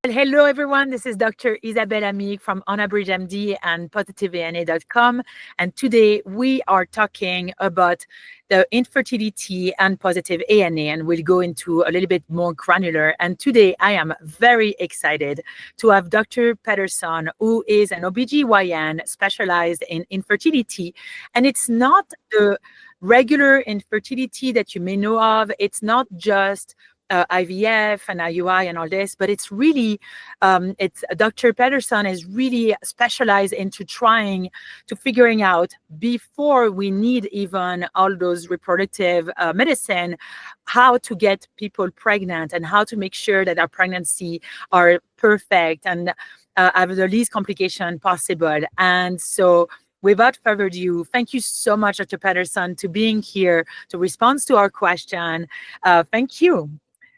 Well, hello, everyone. This is Dr. Isabelle Amigues from Unabridged MD and PositiveANA.com. And today we are talking about the infertility and positive ANA, and we'll go into a little bit more granular. And today I am very excited to have Dr. Pederson, who is an OBGYN specialized in infertility. And it's not the regular infertility that you may know of. It's not just IVF and IUI and all this, but it's really, it's Dr. Pederson is really specialized into trying to figuring out before we need even all those reproductive medicine, how to get people pregnant and how to make sure that our pregnancy are perfect and have the least complication possible. And so without further ado, thank you so much, Dr. Pederson, to being here to respond to our question. Thank you.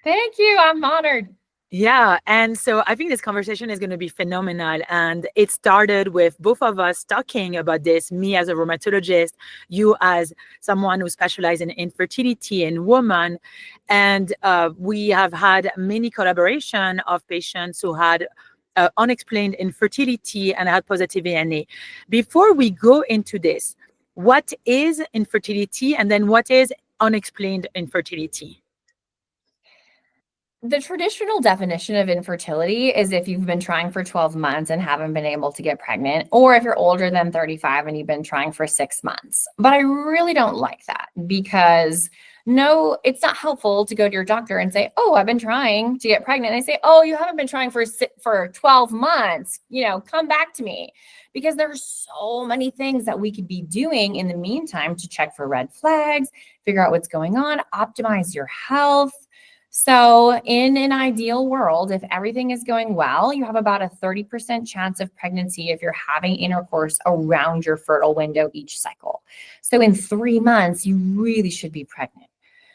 Thank you. I'm honored. Yeah. And so I think this conversation is going to be phenomenal. And it started with both of us talking about this, me as a rheumatologist, you as someone who specializes in infertility in women. And we have had many collaboration of patients who had unexplained infertility and had positive ANA. Before we go into this, what is infertility and then what is unexplained infertility? The traditional definition of infertility is if you've been trying for 12 months and haven't been able to get pregnant, or if you're older than 35 and you've been trying for 6 months. But I really don't like that because no, it's not helpful to go to your doctor and say, oh, I've been trying to get pregnant. And they say, oh, you haven't been trying for 12 months, come back to me. Because there's so many things that we could be doing in the meantime to check for red flags, figure out what's going on, optimize your health. So in an ideal world, if everything is going well, you have about a 30% chance of pregnancy if you're having intercourse around your fertile window each cycle. So in 3 months, you really should be pregnant.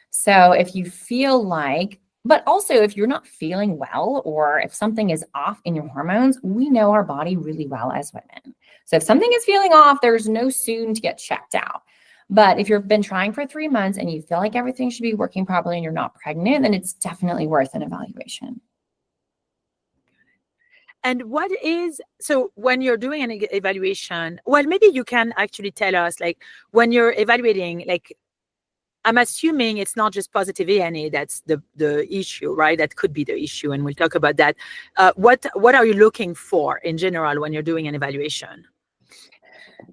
So if you feel like, but also if you're not feeling well, or if something is off in your hormones, we know our body really well as women. So if something is feeling off, there's no soon to get checked out. But if you've been trying for 3 months and you feel like everything should be working properly and you're not pregnant, then it's definitely worth an evaluation. And so when you're doing an evaluation, well, maybe you can actually tell us, like, when you're evaluating, like, I'm assuming it's not just positive ANA that's the issue, right? That could be the issue, and we'll talk about that. What are you looking for in general when you're doing an evaluation?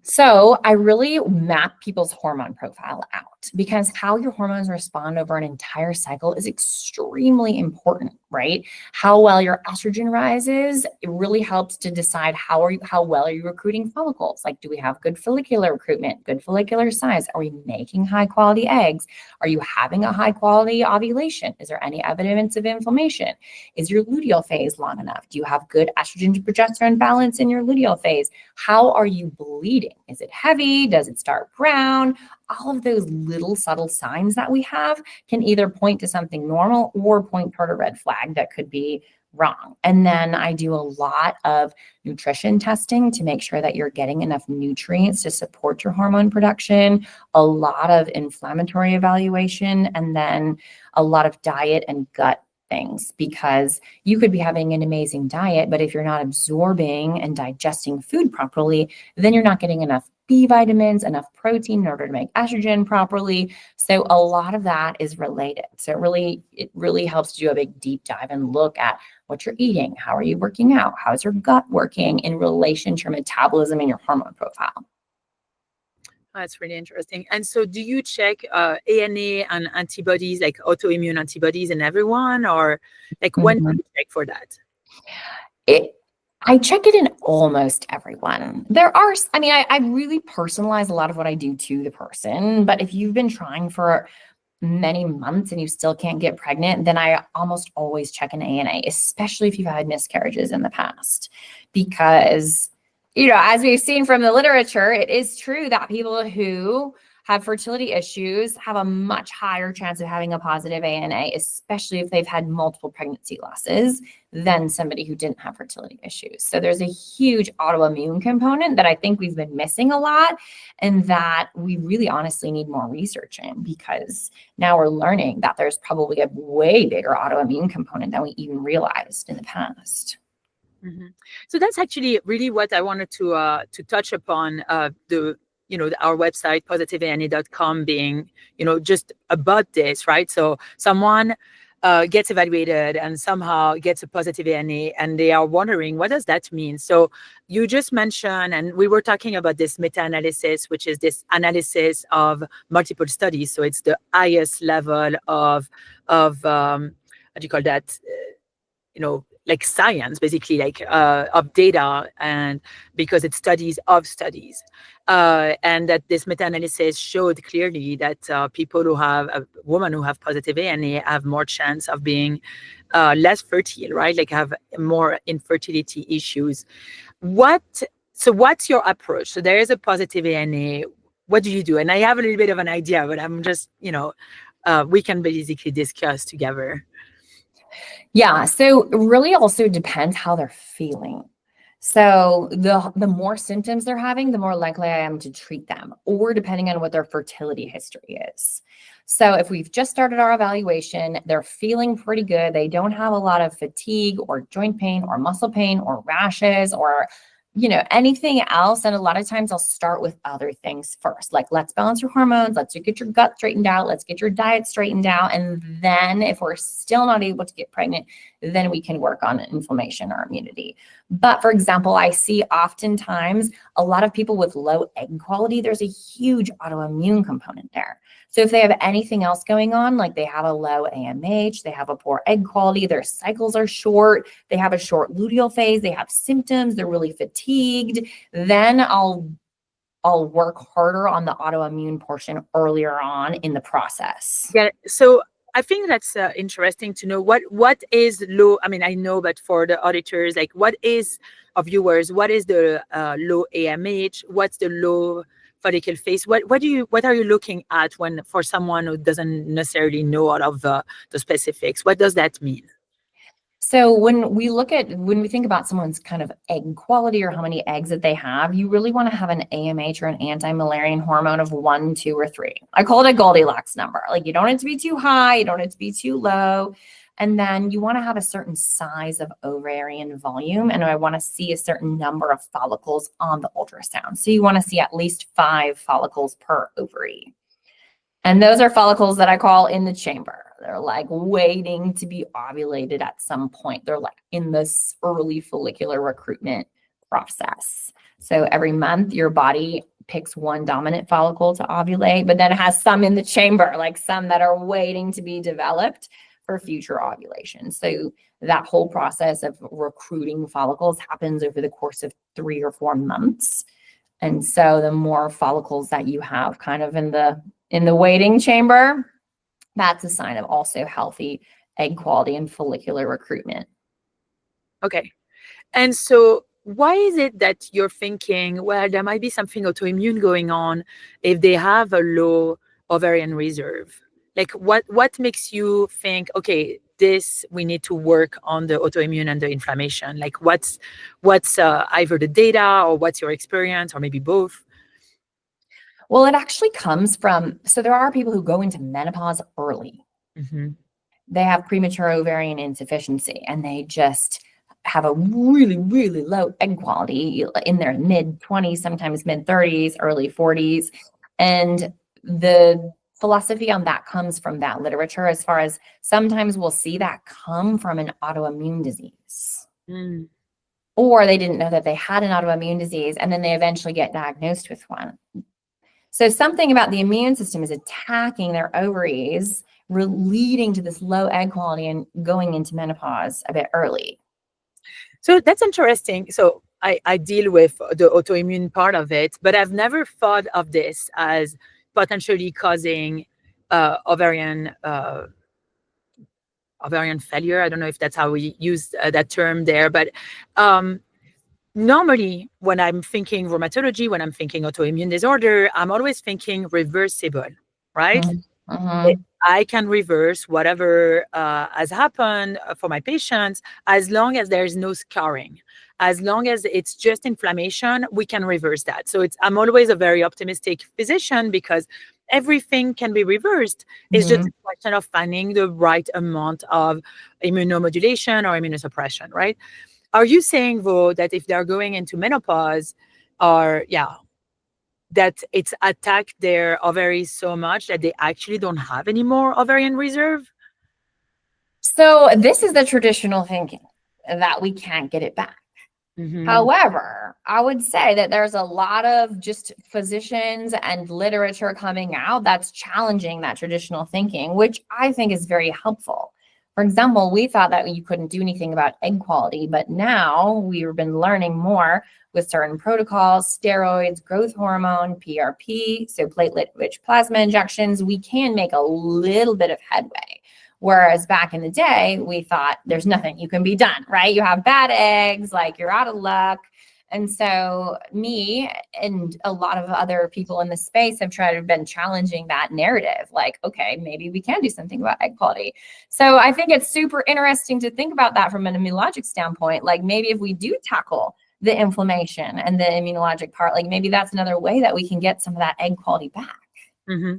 So I really map people's hormone profile out because how your hormones respond over an entire cycle is extremely important, right? How well your estrogen rises, it really helps to decide how well are you recruiting follicles? Like, do we have good follicular recruitment, good follicular size? Are we making high quality eggs? Are you having a high quality ovulation? Is there any evidence of inflammation? Is your luteal phase long enough? Do you have good estrogen to progesterone balance in your luteal phase? How are you bleeding? Is it heavy? Does it start brown? All of those little subtle signs that we have can either point to something normal or point toward a red flag that could be wrong. And then I do a lot of nutrition testing to make sure that you're getting enough nutrients to support your hormone production, a lot of inflammatory evaluation, and then a lot of diet and gut things, because you could be having an amazing diet, but if you're not absorbing and digesting food properly, then you're not getting enough B vitamins, enough protein in order to make estrogen properly. So a lot of that is related. So it really helps to do a big deep dive and look at what you're eating. How are you working out? How's your gut working in relation to your metabolism and your hormone profile? That's really interesting. And so do you check ANA and antibodies, like autoimmune antibodies in everyone, or like when do you check for that? I check it in almost everyone. I really personalize a lot of what I do to the person, but if you've been trying for many months and you still can't get pregnant, then I almost always check an ANA, especially if you've had miscarriages in the past, because as we've seen from the literature, it is true that people who have fertility issues have a much higher chance of having a positive ANA, especially if they've had multiple pregnancy losses, than somebody who didn't have fertility issues. So there's a huge autoimmune component that I think we've been missing a lot, and that we really honestly need more research in, because now we're learning that there's probably a way bigger autoimmune component than we even realized in the past. Mm-hmm. So that's actually really what I wanted to touch upon. Our website positiveana.com being just about this, right? So someone gets evaluated and somehow gets a positive ANA, and they are wondering, what does that mean? So you just mentioned, and we were talking about this meta-analysis, which is this analysis of multiple studies. So it's the highest level of how do you call that? Like science, basically, like of data, and because it's studies of studies, and that this meta-analysis showed clearly that women who have positive ANA have more chance of being less fertile, right? Like have more infertility issues. What's your approach? So there is a positive ANA. What do you do? And I have a little bit of an idea, but I'm just, we can basically discuss together. Yeah, so it really also depends how they're feeling. So the more symptoms they're having, the more likely I am to treat them, or depending on what their fertility history is. So if we've just started our evaluation, they're feeling pretty good, they don't have a lot of fatigue or joint pain or muscle pain or rashes or anything else. And a lot of times I'll start with other things first, like let's balance your hormones, let's get your gut straightened out, let's get your diet straightened out. And then if we're still not able to get pregnant, then we can work on inflammation or immunity. But for example, I see oftentimes a lot of people with low egg quality, there's a huge autoimmune component there. So if they have anything else going on, like they have a low AMH, they have a poor egg quality, their cycles are short, they have a short luteal phase, they have symptoms, they're really fatigued, then I'll work harder on the autoimmune portion earlier on in the process. Yeah. So I think that's interesting to know what is low. I mean, I know, but for the auditors, like what is viewers, what is the low AMH? What's the low follicle phase? What are you looking at for someone who doesn't necessarily know all of the specifics? What does that mean? So when we think about someone's kind of egg quality or how many eggs that they have, you really want to have an AMH or an anti-Müllerian hormone of 1, 2, or 3. I call it a Goldilocks number. Like you don't need to be too high, you don't need to be too low. And then you want to have a certain size of ovarian volume. And I want to see a certain number of follicles on the ultrasound. So you want to see at least 5 follicles per ovary. And those are follicles that I call in the chamber. They're like waiting to be ovulated at some point. They're like in this early follicular recruitment process. So every month your body picks one dominant follicle to ovulate, but then it has some in the chamber, like some that are waiting to be developed for future ovulation. So that whole process of recruiting follicles happens over the course of 3 or 4 months. And so the more follicles that you have kind of in the waiting chamber, that's a sign of also healthy egg quality and follicular recruitment. Okay. And so why is it that you're thinking, well, there might be something autoimmune going on if they have a low ovarian reserve? Like what makes you think, okay, we need to work on the autoimmune and the inflammation? Like what's either the data or what's your experience or maybe both? Well, it actually comes from, so there are people who go into menopause early. Mm-hmm. They have premature ovarian insufficiency and they just have a really, really low egg quality in their mid-20s, sometimes mid-30s, early 40s. And the philosophy on that comes from that literature, as far as sometimes we'll see that come from an autoimmune disease. Mm. Or they didn't know that they had an autoimmune disease and then they eventually get diagnosed with one. So something about the immune system is attacking their ovaries, leading to this low egg quality and going into menopause a bit early. So that's interesting. So I deal with the autoimmune part of it, but I've never thought of this as potentially causing ovarian failure. I don't know if that's how we use that term there, but Normally, when I'm thinking rheumatology, when I'm thinking autoimmune disorder, I'm always thinking reversible, right? Mm-hmm. I can reverse whatever has happened for my patients as long as there's no scarring. As long as it's just inflammation, we can reverse that. So I'm always a very optimistic physician because everything can be reversed. It's just Mm-hmm. a question of finding the right amount of immunomodulation or immunosuppression, right? Are you saying though that if they're going into menopause, or that it's attacked their ovaries so much that they actually don't have any more ovarian reserve? So this is the traditional thinking that we can't get it back. Mm-hmm. However, I would say that there's a lot of just physicians and literature coming out that's challenging that traditional thinking, which I think is very helpful. For example, we thought that you couldn't do anything about egg quality, but now we've been learning more with certain protocols, steroids, growth hormone, PRP, so platelet-rich plasma injections. We can make a little bit of headway. Whereas back in the day, we thought there's nothing you can be done, right? You have bad eggs, like you're out of luck. And so me and a lot of other people in the space have been challenging that narrative. Like, okay, maybe we can do something about egg quality. So I think it's super interesting to think about that from an immunologic standpoint. Like maybe if we do tackle the inflammation and the immunologic part, like maybe that's another way that we can get some of that egg quality back. Mm-hmm.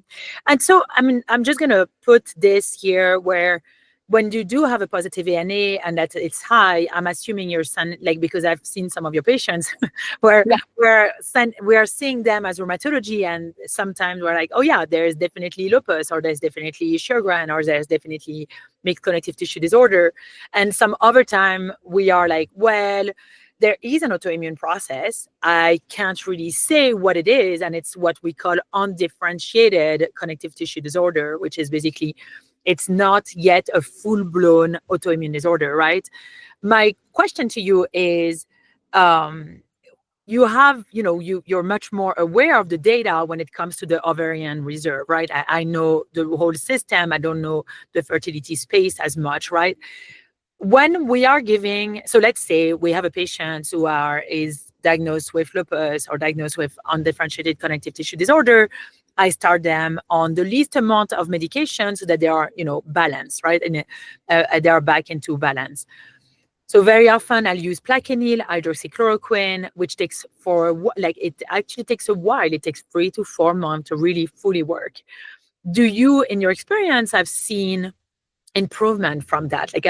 And so, I mean, I'm just going to put this here where when you do have a positive ANA and that it's high, I'm assuming your son, like, because I've seen some of your patients where Yeah. we are seeing them as rheumatology. And sometimes we're like, oh, yeah, there's definitely lupus, or there's definitely Sjogren, or there's definitely mixed connective tissue disorder. And some other time we are like, well, there is an autoimmune process. I can't really say what it is. And it's what we call undifferentiated connective tissue disorder, which is basically, it's not yet a full-blown autoimmune disorder, right? My question to you is, you have, you're much more aware of the data when it comes to the ovarian reserve, right? I know the whole system. I don't know the fertility space as much, right? When we are giving, so let's say we have a patient who is diagnosed with lupus or diagnosed with undifferentiated connective tissue disorder, I start them on the least amount of medication so that they are, balanced, right? And they are back into balance. So very often I'll use Plaquenil, hydroxychloroquine, which it actually takes a while. It takes 3 to 4 months to really fully work. Do you, in your experience, have seen improvement from that? Like,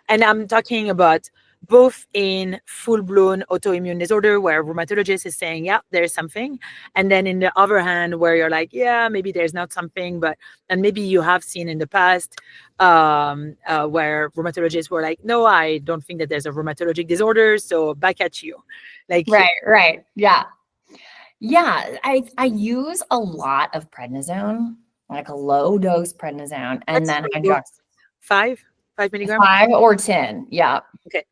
and I'm talking about both in full-blown autoimmune disorder where rheumatologist is saying, yeah, there's something. And then in the other hand, where you're like, yeah, maybe there's not something, and maybe you have seen in the past where rheumatologists were like, no, I don't think that there's a rheumatologic disorder. So back at you. Like, Right. Yeah. Yeah. I use a lot of prednisone, like a low dose prednisone, and that's then low. 5 milligram. 5 or 10. Yeah. Okay.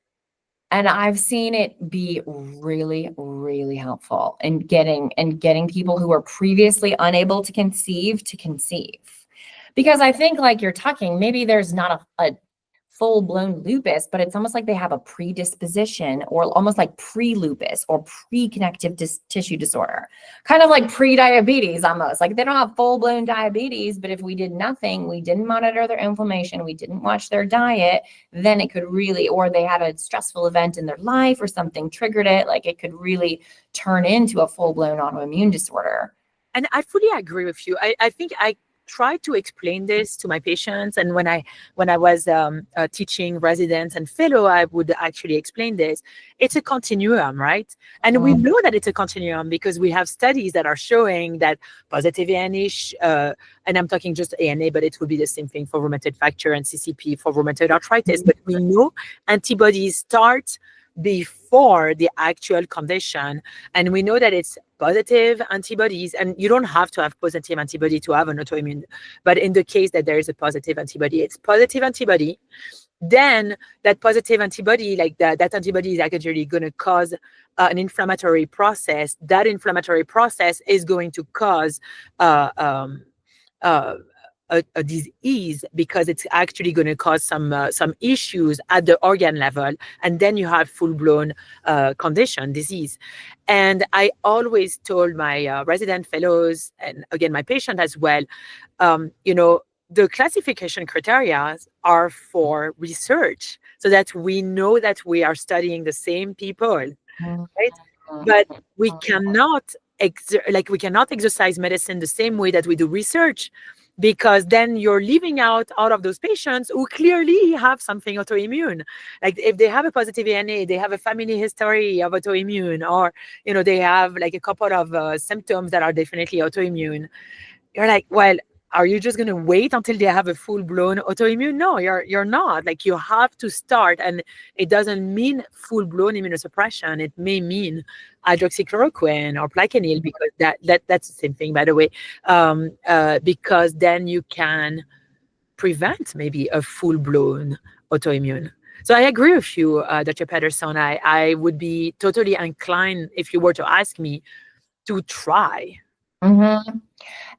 And I've seen it be really, really helpful in getting people who were previously unable to conceive to conceive. Because I think like you're talking, maybe there's not a full-blown lupus, but it's almost like they have a predisposition or almost like pre-lupus or pre-connective tissue disorder, kind of like pre-diabetes almost. Like they don't have full-blown diabetes, but if we did nothing, we didn't monitor their inflammation, we didn't watch their diet, then it could really, or they had a stressful event in their life or something triggered it, like it could really turn into a full-blown autoimmune disorder. And I fully agree with you. I think I try to explain this to my patients, and when I was teaching residents and fellow, I would actually explain this. It's a continuum, right? And we know that it's a continuum because we have studies that are showing that positive ANA, and I'm talking just ANA, but it would be the same thing for rheumatoid factor and CCP for rheumatoid arthritis. But we know antibodies start before the actual condition, and we know that it's positive antibodies, and you don't have to have positive antibody to have an autoimmune, but in the case that there is a positive antibody, it's positive antibody. Then that positive antibody, like that antibody is actually going to cause an inflammatory process. That inflammatory process is going to cause uh, um, uh, a disease because it's actually going to cause some issues at the organ level, and then you have full-blown condition, disease. And I always told my resident fellows, and again my patient as well, the classification criteria are for research so that we know that we are studying the same people, right? But we cannot we cannot exercise medicine the same way that we do research, because then you're leaving out of those patients who clearly have something autoimmune. Like if they have a positive ANA, they have a family history of autoimmune, or they have like a couple of symptoms that are definitely autoimmune. You're like, well, are you just going to wait until they have a full-blown autoimmune? No, you're not. Like, you have to start, and it doesn't mean full-blown immunosuppression. It may mean hydroxychloroquine or Plaquenil, because that's the same thing, by the way, because then you can prevent maybe a full-blown autoimmune. So I agree with you, Dr. Pederson. I would be totally inclined, if you were to ask me, to try. Mm-hmm.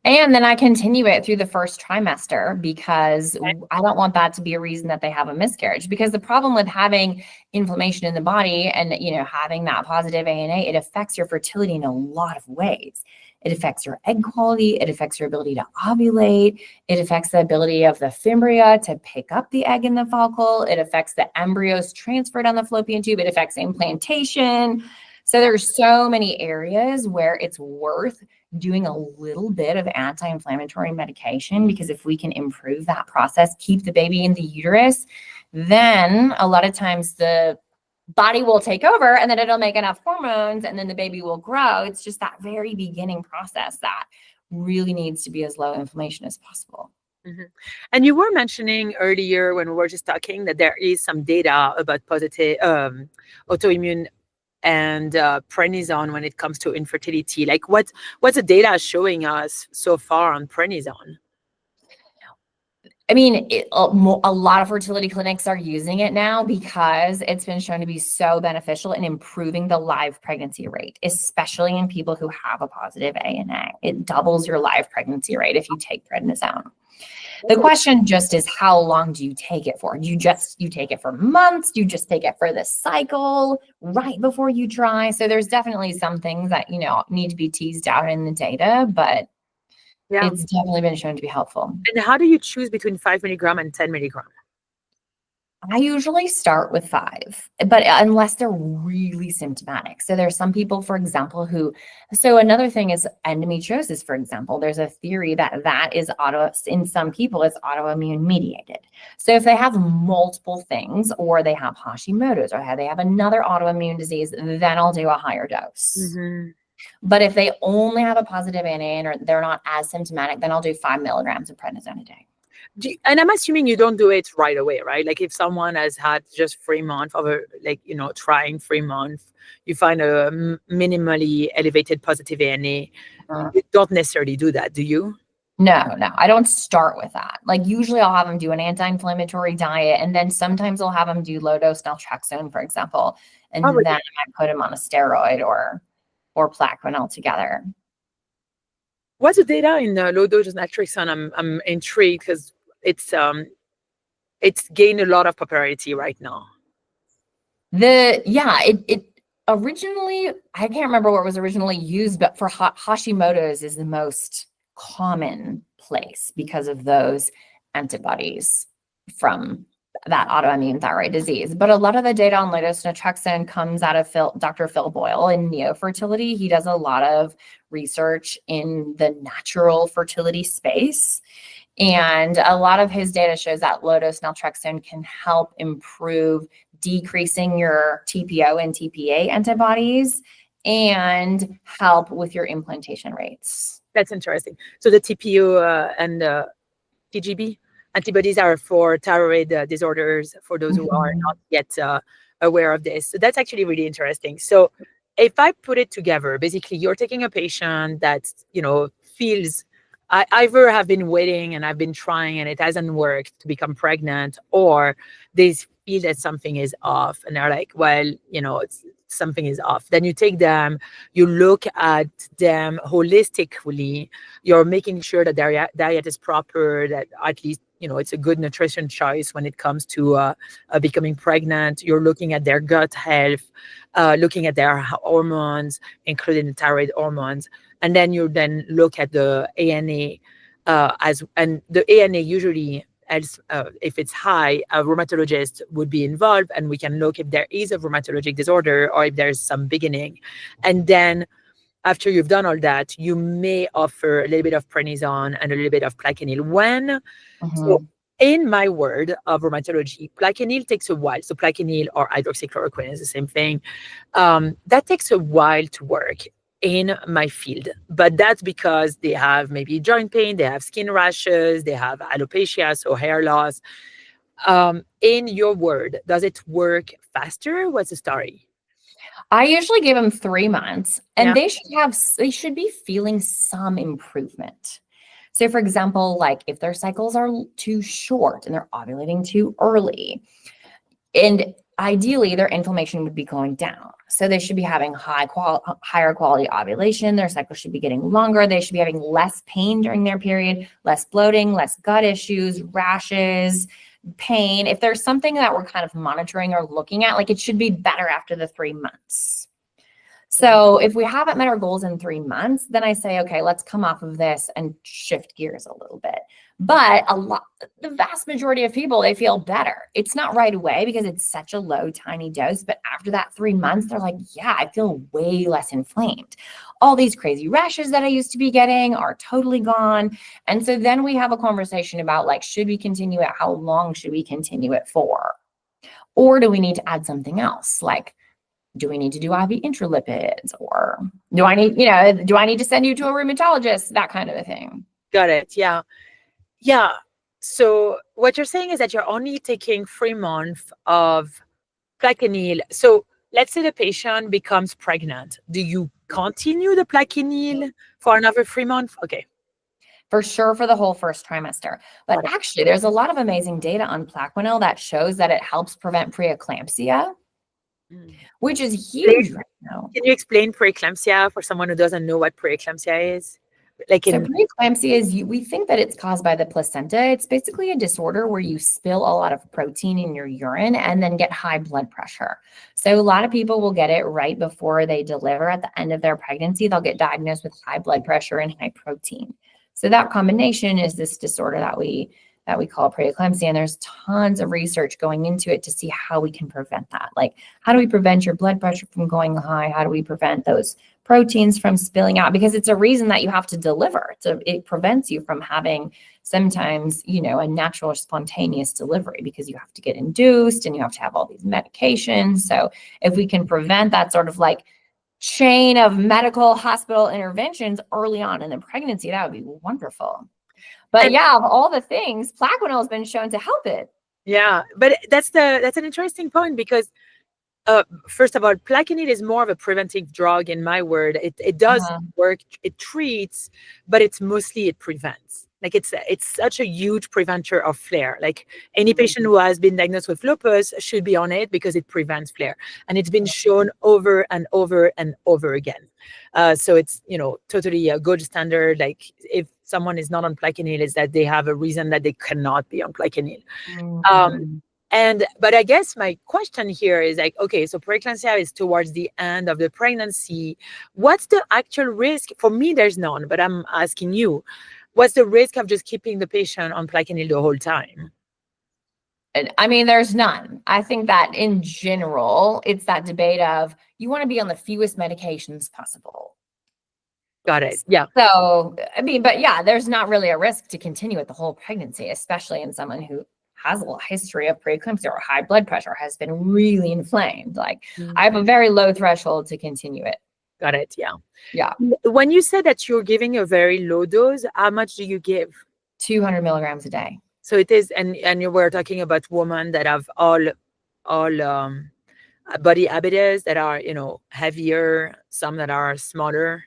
And then I continue it through the first trimester, because I don't want that to be a reason that they have a miscarriage. Because the problem with having inflammation in the body and, having that positive ANA, it affects your fertility in a lot of ways. It affects your egg quality. It affects your ability to ovulate. It affects the ability of the fimbria to pick up the egg in the follicle. It affects the embryos transferred on the fallopian tube. It affects implantation. So there's so many areas where it's worth doing a little bit of anti-inflammatory medication, because if we can improve that process, keep the baby in the uterus, then a lot of times the body will take over, and then it'll make enough hormones, and then the baby will grow. It's just that very beginning process that really needs to be as low inflammation as possible. Mm-hmm. And you were mentioning earlier when we were just talking that there is some data about positive autoimmune and prednisone when it comes to infertility. Like, what's the data showing us so far on prednisone? I mean, a lot of fertility clinics are using it now because it's been shown to be so beneficial in improving the live pregnancy rate, especially in people who have a positive ANA. It doubles your live pregnancy rate if you take prednisone. The question just is, how long do you take it for? Do you take it for months? Do you just take it for the cycle right before you try? So there's definitely some things that, need to be teased out in the data, but it's definitely been shown to be helpful. And how do you choose between 5 milligram and 10 milligram? I usually start with 5, but unless they're really symptomatic. So there's some people, for example, so another thing is endometriosis, for example. There's a theory that is in some people, it's autoimmune mediated. So if they have multiple things, or they have Hashimoto's, or they have another autoimmune disease, then I'll do a higher dose. Mm-hmm. But if they only have a positive ANA or they're not as symptomatic, then I'll do 5 milligrams of prednisone a day. And I'm assuming you don't do it right away, right? Like, if someone has had just 3 months of trying 3 months, you find a minimally elevated positive ANA, you don't necessarily do that, do you? No, I don't start with that. Like, usually I'll have them do an anti-inflammatory diet, and then sometimes I'll have them do low-dose naltrexone, for example, and then I might put them on a steroid or Plaquenil altogether. What's the data in low-dose naltrexone? I'm intrigued because it's gained a lot of popularity right now. It originally, I can't remember where it was originally used, but for Hashimoto's is the most common place because of those antibodies from that autoimmune thyroid disease. But a lot of the data on low-dose naltrexone comes out of Dr. Phil Boyle in neofertility. He does a lot of research in the natural fertility space. And a lot of his data shows that low-dose naltrexone can help improve decreasing your TPO and TPA antibodies and help with your implantation rates. That's interesting. So the TPO and TGB antibodies are for thyroid disorders, for those who are not yet aware of this. So that's actually really interesting. So if I put it together, basically you're taking a patient that, feels, I either have been waiting and I've been trying and it hasn't worked to become pregnant, or they feel that something is off, and they're like, well, something is off. Then you take them, you look at them holistically. You're making sure that their diet is proper, that at least, it's a good nutrition choice when it comes to becoming pregnant. You're looking at their gut health, looking at their hormones, including the thyroid hormones. And then you then look at the ANA, and the ANA usually, as if it's high, a rheumatologist would be involved, and we can look if there is a rheumatologic disorder or if there's some beginning. And then after you've done all that, you may offer a little bit of prednisone and a little bit of Plaquenil. So in my word of rheumatology, Plaquenil takes a while. So Plaquenil or hydroxychloroquine is the same thing. That takes a while to work in my field, but that's because they have maybe joint pain, they have skin rashes, they have alopecia, so hair loss. In your word, does it work faster? What's the story? I usually give them 3 months, and Yeah. they should be feeling some improvement. So for example, like if their cycles are too short and they're ovulating too early, and ideally their inflammation would be going down. So they should be having higher quality ovulation. Their cycle should be getting longer. They should be having less pain during their period, less bloating, less gut issues, rashes, pain. If there's something that we're kind of monitoring or looking at, like it should be better after the 3 months. So if we haven't met our goals in 3 months, then I say, okay, let's come off of this and shift gears a little bit. But the vast majority of people, they feel better. It's not right away because it's such a low, tiny dose. But after that 3 months, they're like, yeah, I feel way less inflamed. All these crazy rashes that I used to be getting are totally gone. And so then we have a conversation about like, should we continue it? How long should we continue it for? Or do we need to add something else? Like, do we need to do IV intralipids, or do I need to send you to a rheumatologist? That kind of a thing. Got it. Yeah. Yeah. So what you're saying is that you're only taking 3 months of Plaquenil. So let's say the patient becomes pregnant. Do you continue the Plaquenil for another 3 months? Okay. For sure, for the whole first trimester. But actually, there's a lot of amazing data on Plaquenil that shows that it helps prevent preeclampsia, which is huge right now. Can you explain preeclampsia for someone who doesn't know what preeclampsia is? So preeclampsia is, we think that it's caused by the placenta. It's basically a disorder where you spill a lot of protein in your urine and then get high blood pressure. So a lot of people will get it right before they deliver. At the end of their pregnancy, they'll get diagnosed with high blood pressure and high protein. So that combination is this disorder that we call preeclampsia. And there's tons of research going into it to see how we can prevent that. Like, how do we prevent your blood pressure from going high? How do we prevent those proteins from spilling out? Because it's a reason that you have to deliver. So it prevents you from having sometimes, a natural or spontaneous delivery, because you have to get induced and you have to have all these medications. So if we can prevent that sort of like chain of medical hospital interventions early on in the pregnancy, that would be wonderful. But of all the things, Plaquenil has been shown to help it. Yeah, but that's an interesting point, because first of all, Plaquenil is more of a preventive drug in my word. It does work, it treats, but it prevents. Like it's such a huge preventer of flare. Like any patient who has been diagnosed with lupus should be on it because it prevents flare. And it's been shown over and over and over again. So it's, totally a gold standard. Like if someone is not on Plaquenil, is that they have a reason that they cannot be on Plaquenil. But I guess my question here is like, okay, so preeclampsia is towards the end of the pregnancy. What's the actual risk? For me, there's none, but I'm asking you, what's the risk of just keeping the patient on Plaquenil the whole time? I mean, there's none. I think that in general, it's that debate of you want to be on the fewest medications possible. Got it. Yeah. So, I mean, but there's not really a risk to continue it the whole pregnancy, especially in someone who has a history of preeclampsia or high blood pressure, has been really inflamed. Like I have a very low threshold to continue it. Got it. Yeah. Yeah. When you said that you're giving a very low dose, how much do you give? 200 milligrams a day. So it is, and you were talking about women that have all body habitus that are, heavier, some that are smaller.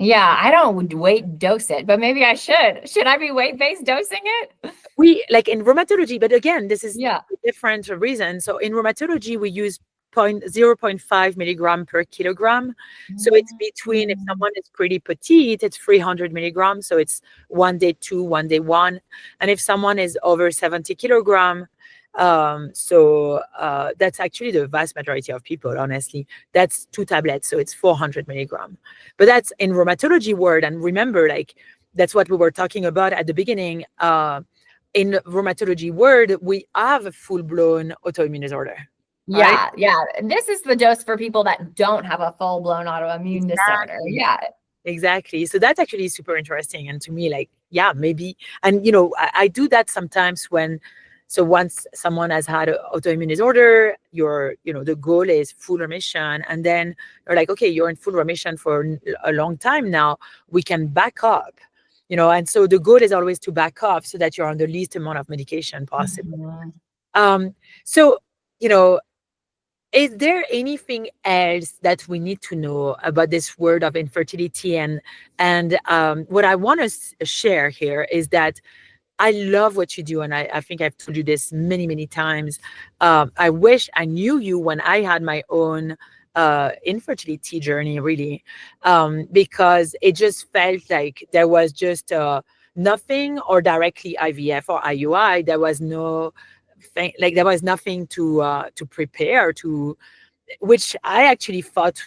Yeah, I don't weight dose it, but maybe I should. Should I be weight-based dosing it? We like in rheumatology, but again, this is Yeah. a different reason. So in rheumatology, we use 0.5 milligram per kilogram. So it's between, if Mm. someone is pretty petite, it's 300 milligrams. So it's 1 day 2, 1 day 1. And if someone is over 70 kilogram, that's actually the vast majority of people, honestly. That's 2 tablets. So it's 400 milligram. But that's in rheumatology world. And remember, like, that's what we were talking about at the beginning. In rheumatology world, we have a full-blown autoimmune disorder, right? Yeah, yeah. This is the dose for people that don't have a full-blown autoimmune disorder. Exactly. Yeah. Exactly. So that's actually super interesting. And to me, like, yeah, maybe. And, I do that sometimes so once someone has had an autoimmune disorder, the goal is full remission. And then you're like, okay, you're in full remission for a long time now. We can back up, and so the goal is always to back up so that you're on the least amount of medication possible. Mhm. Um, so, you know, is there anything else that we need to know about this word of infertility? And what I want to share here is that I love what you do, and I think I've told you this many, many times. I wish I knew you when I had my own infertility journey, really, because it just felt like there was just nothing, or directly IVF or IUI. There was no thing, like there was nothing to prepare to, which I actually thought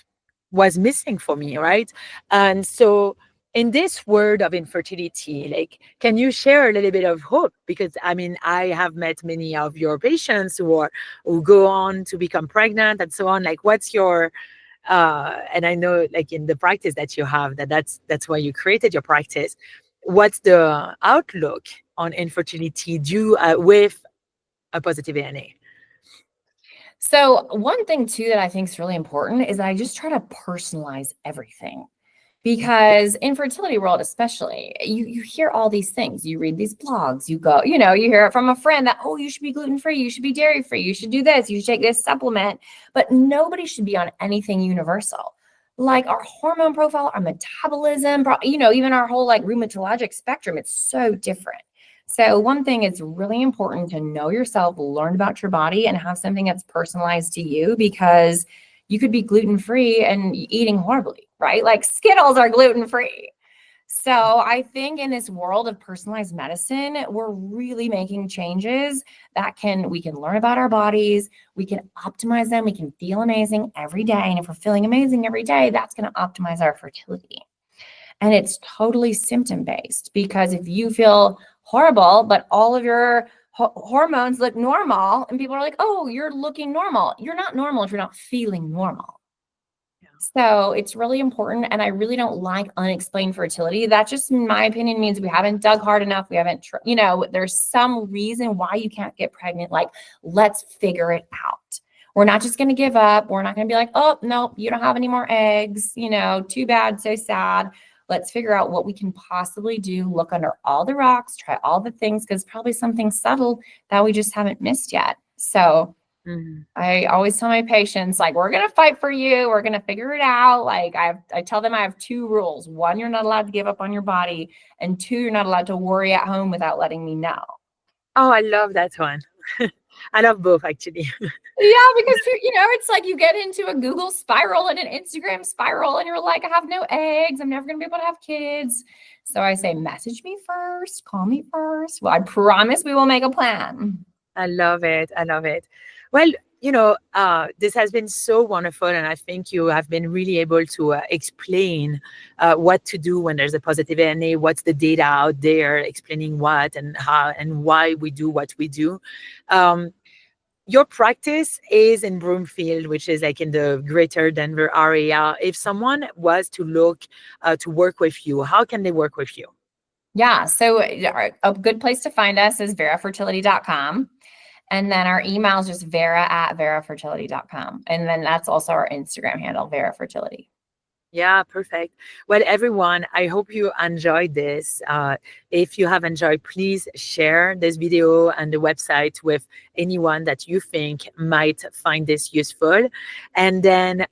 was missing for me, right? And so, in this world of infertility, like, can you share a little bit of hope? Because I mean, I have met many of your patients who go on to become pregnant and so on. Like, what's your and I know, like, in the practice that you have, that's why you created your practice. What's the outlook on infertility due with a positive ANA? So one thing too that I think is really important is that I just try to personalize everything. Because in fertility world, especially, you hear all these things. You read these blogs, you hear it from a friend that, oh, you should be gluten-free, you should be dairy-free, you should do this, you should take this supplement. But nobody should be on anything universal. Like our hormone profile, our metabolism, even our whole like rheumatologic spectrum, it's so different. So one thing is really important to know yourself, learn about your body, and have something that's personalized to you, because you could be gluten-free and eating horribly, right? Like Skittles are gluten-free. So I think in this world of personalized medicine, we're really making changes that we can learn about our bodies, we can optimize them, we can feel amazing every day. And if we're feeling amazing every day, that's going to optimize our fertility. And it's totally symptom-based, because if you feel horrible, but all of your hormones look normal, and people are like, oh, you're looking normal. You're not normal if you're not feeling normal. So it's really important. And I really don't like unexplained fertility. That just, in my opinion, means we haven't dug hard enough. We haven't, there's some reason why you can't get pregnant. Like, let's figure it out. We're not just going to give up. We're not going to be like, oh, no, you don't have any more eggs. Too bad, so sad. Let's figure out what we can possibly do. Look under all the rocks, try all the things, because probably something subtle that we just haven't missed yet. So Mhm. I always tell my patients, like, we're going to fight for you. We're going to figure it out. Like, I tell them I have 2 rules. 1, you're not allowed to give up on your body. And 2, you're not allowed to worry at home without letting me know. Oh, I love that one. I love both, actually. Yeah, because, it's like you get into a Google spiral and an Instagram spiral, and you're like, I have no eggs. I'm never going to be able to have kids. So I say, message me first, call me first. Well, I promise we will make a plan. I love it. I love it. Well, this has been so wonderful, and I think you have been really able to explain what to do when there's a positive ANA, what's the data out there, explaining what and how and why we do what we do. Um, your practice is in Broomfield, which is like in the greater Denver area. If someone was to look to work with you, how can they work with you? Yeah. So a good place to find us is verafertility.com. And then our email is just vera@verafertility.com. And then that's also our Instagram handle, Vera Fertility. Yeah, perfect. Well, everyone, I hope you enjoyed this. If you have enjoyed, please share this video and the website with anyone that you think might find this useful. And then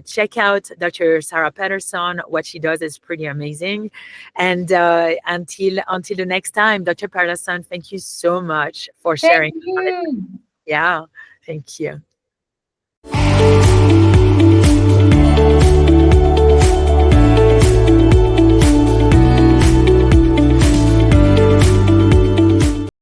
check out Dr. Sarah Pederson. What she does is pretty amazing. And until the next time, Dr. Pederson, thank you so much for Thank sharing. you. Yeah, thank you.